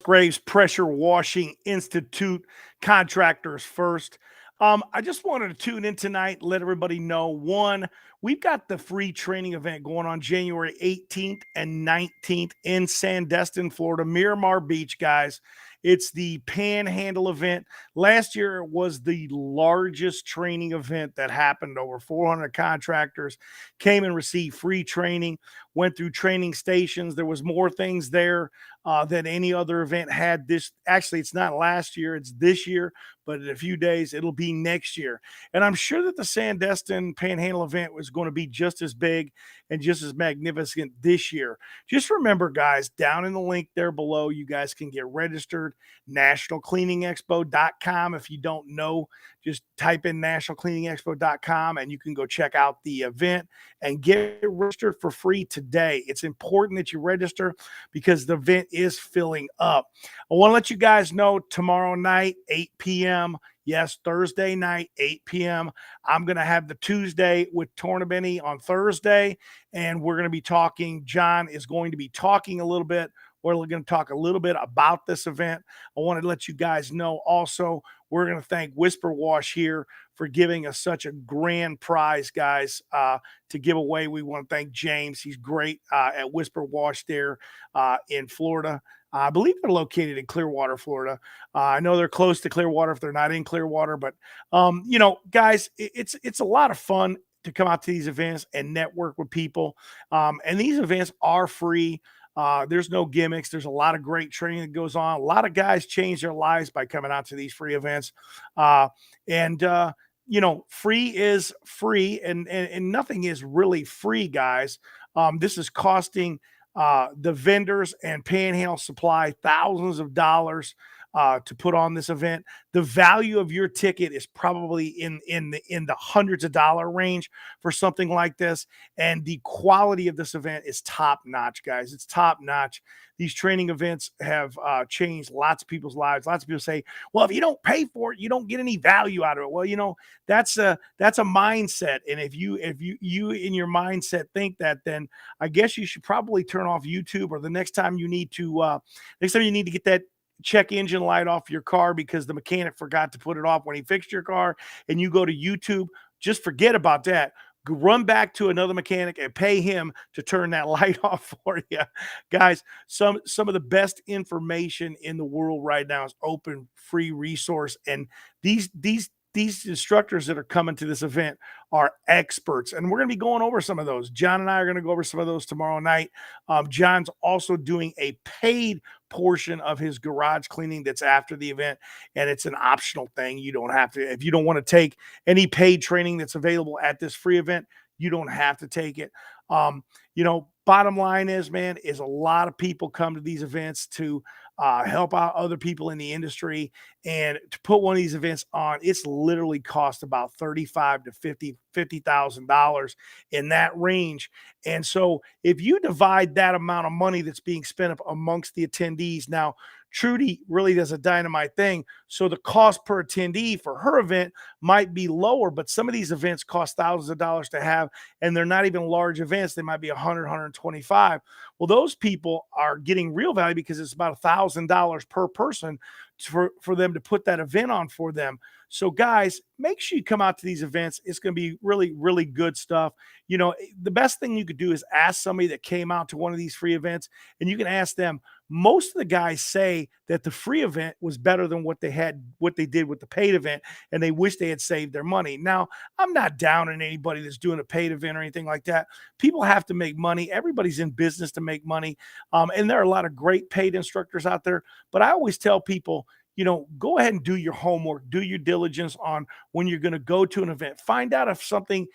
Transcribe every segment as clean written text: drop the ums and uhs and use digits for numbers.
Graves Pressure Washing Institute, contractors first. I just wanted to tune in tonight, let everybody know one, we've got the free training event going on January 18th and 19th in Sandestin, Florida, Miramar Beach, guys. It's the Panhandle event. Last year it was the largest training event that happened. Over 400 contractors came and received free training, went through training stations. There was more things there than any other event had. This actually, it's not last year, it's this year, but in a few days it'll be next year. And I'm sure that the Sandestin Panhandle event was going to be just as big and just as magnificent this year. Just remember, guys, down in the link there below, you guys can get registered. nationalcleaningexpo.com. If you don't know, just type in nationalcleaningexpo.com and you can go check out the event and get registered for free today. It's important that you register because the event is filling up. I want to let you guys know tomorrow night, 8 p.m. Yes, Thursday night, 8 p.m. I'm going to have the Tuesday with Tornabene on Thursday, and we're going to be talking. John is going to be talking a little bit. We're going to talk a little bit about this event. I wanted to let you guys know also, we're going to thank Whisper Wash here for giving us such a grand prize, guys, to give away. We want to thank James. He's great at Whisper Wash there in Florida. I believe they're located in Clearwater, Florida. I know they're close to Clearwater if they're not in Clearwater, but guys, it's a lot of fun to come out to these events and network with people. And these events are free. There's no gimmicks. There's a lot of great training that goes on. A lot of guys change their lives by coming out to these free events. Free is free, and nothing is really free, guys. This is costing the vendors and Panhandle Supply thousands of dollars to put on this event. The value of your ticket is probably in the hundreds of dollar range for something like this, and the quality of this event is top notch, guys. It's top notch. These training events have changed lots of people's lives. Lots of people say, well, if you don't pay for it, you don't get any value out of it. Well, that's a mindset, and if you in your mindset think that, then I guess you should probably turn off YouTube, or the next time you need to get that check engine light off your car because the mechanic forgot to put it off when he fixed your car, and you go to YouTube, just forget about that. Run back to another mechanic and pay him to turn that light off for you. Guys, some of the best information in the world right now is open, free resource, and these instructors that are coming to this event are experts, and we're going to be going over some of those. John and I are going to go over some of those tomorrow night. John's also doing a paid portion of his garage cleaning that's after the event, and it's an optional thing. You don't have to, if you don't want to take any paid training that's available at this free event, you don't have to take it. Bottom line is, man, is a lot of people come to these events to help out other people in the industry, and to put one of these events on, it's literally cost about 35 to $50,000 in that range. And so if you divide that amount of money that's being spent up amongst the attendees, now Trudy really does a dynamite thing. So the cost per attendee for her event might be lower, but some of these events cost thousands of dollars to have, and they're not even large events. They might be 100, 125. Well, those people are getting real value because it's about $1,000 per person for them to put that event on for them. So guys, make sure you come out to these events. It's going to be really, really good stuff. The best thing you could do is ask somebody that came out to one of these free events, and you can ask them. Most of the guys say that the free event was better than what they did with the paid event, and they wish they had saved their money. Now, I'm not down on anybody that's doing a paid event or anything like that. People have to make money. Everybody's in business to make money. And there are a lot of great paid instructors out there, but I always tell people, go ahead and do your homework, do your diligence on when you're going to go to an event. Find out if something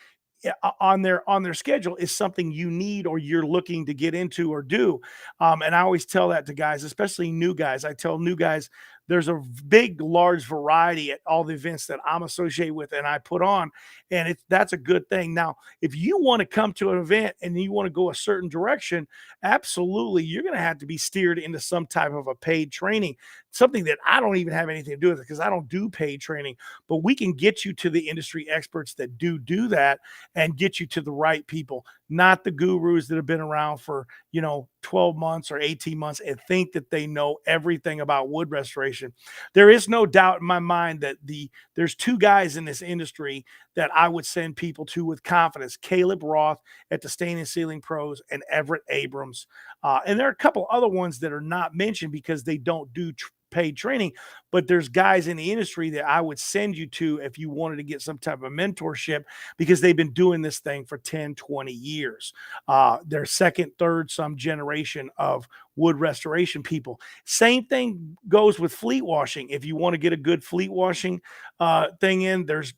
on their schedule is something you need or you're looking to get into or do. And I always tell that to guys, especially new guys. I tell new guys, there's a big, large variety at all the events that I'm associated with and I put on, and that's a good thing. Now, if you want to come to an event and you want to go a certain direction, absolutely, you're going to have to be steered into some type of a paid training, something that I don't even have anything to do with it because I don't do paid training, but we can get you to the industry experts that do that and get you to the right people. not the gurus that have been around for, 12 months or 18 months and think that they know everything about wood restoration. There is no doubt in my mind that there's two guys in this industry that I would send people to with confidence: Caleb Roth at the Stain and Sealing Pros and Everett Abrams. And there are a couple other ones that are not mentioned because they don't do paid training, but there's guys in the industry that I would send you to if you wanted to get some type of mentorship, because they've been doing this thing for 10, 20 years. They're second, third, some generation of wood restoration people. Same thing goes with fleet washing. If you want to get a good fleet washing thing in, there's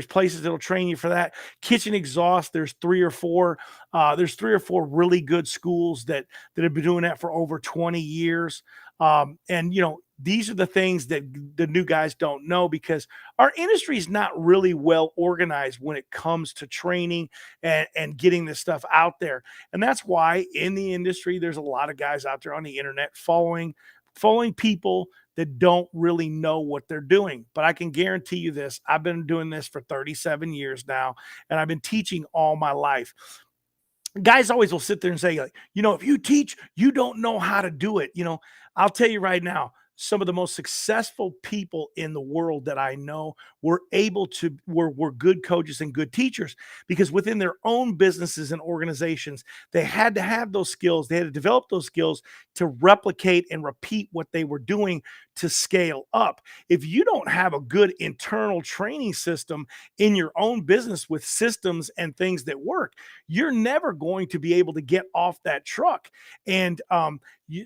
places that'll train you for that. Kitchen exhaust, there's 3 or 4 really good schools that have been doing that for over 20 years. And these are the things that the new guys don't know, because our industry is not really well organized when it comes to training and getting this stuff out there. And that's why in the industry, there's a lot of guys out there on the internet following people that don't really know what they're doing. But I can guarantee you this: I've been doing this for 37 years now, and I've been teaching all my life. Guys always will sit there and say, like, if you teach, you don't know how to do it. I'll tell you right now, some of the most successful people in the world that I know were good coaches and good teachers, because within their own businesses and organizations, they had to have those skills. They had to develop those skills to replicate and repeat what they were doing to scale up. If you don't have a good internal training system in your own business with systems and things that work, you're never going to be able to get off that truck. And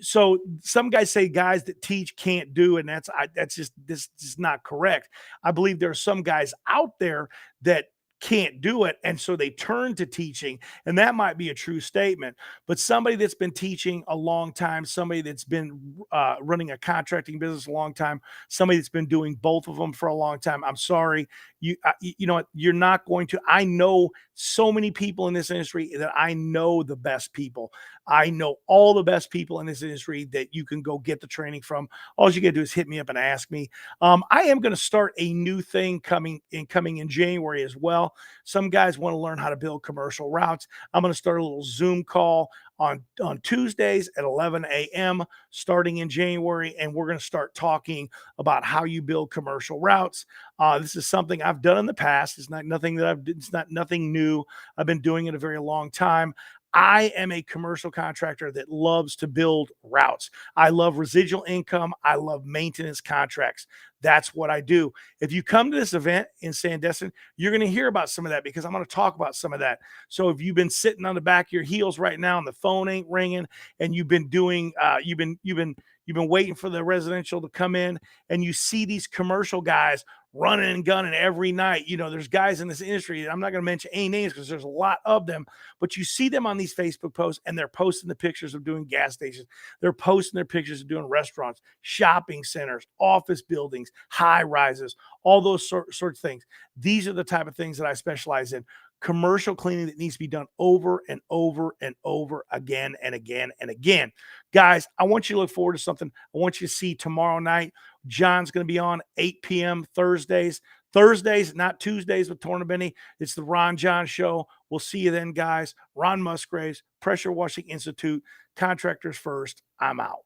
so some guys say guys that teach can't do, and that's just this is not correct. I believe there are some guys out there that can't do it, and so they turn to teaching, and that might be a true statement. But somebody that's been teaching a long time, somebody that's been running a contracting business a long time, somebody that's been doing both of them for a long time, I'm sorry, you know what, you're not going to. I know so many people in this industry that I know the best people. I know all the best people in this industry that you can go get the training from. All you got to do is hit me up and ask me. I am going to start a new thing coming in January as well. Some guys want to learn how to build commercial routes. I'm going to start a little Zoom call on Tuesdays at 11 a.m. starting in January, and we're going to start talking about how you build commercial routes. This is something I've done in the past. It's not nothing new. I've been doing it a very long time. I am a commercial contractor that loves to build routes. I love residual income. I love maintenance contracts. That's what I do. If you come to this event in Sandestin, you're going to hear about some of that, because I'm going to talk about some of that. So if you've been sitting on the back of your heels right now and the phone ain't ringing, and you've been waiting for the residential to come in, and you see these commercial guys running and gunning every night. There's guys in this industry, I'm not going to mention any names because there's a lot of them, but you see them on these Facebook posts, and they're posting the pictures of doing gas stations. They're posting their pictures of doing restaurants, shopping centers, office buildings, high rises, all those sorts of things. These are the type of things that I specialize in. Commercial cleaning that needs to be done over and over and over again and again and again. Guys, I want you to look forward to something. I want you to see tomorrow night. John's going to be on 8 p.m. Thursdays, not Tuesdays with Tornabene. It's the Ron John Show. We'll see you then, guys. Ron Musgraves, Pressure Washing Institute, Contractors First. I'm out.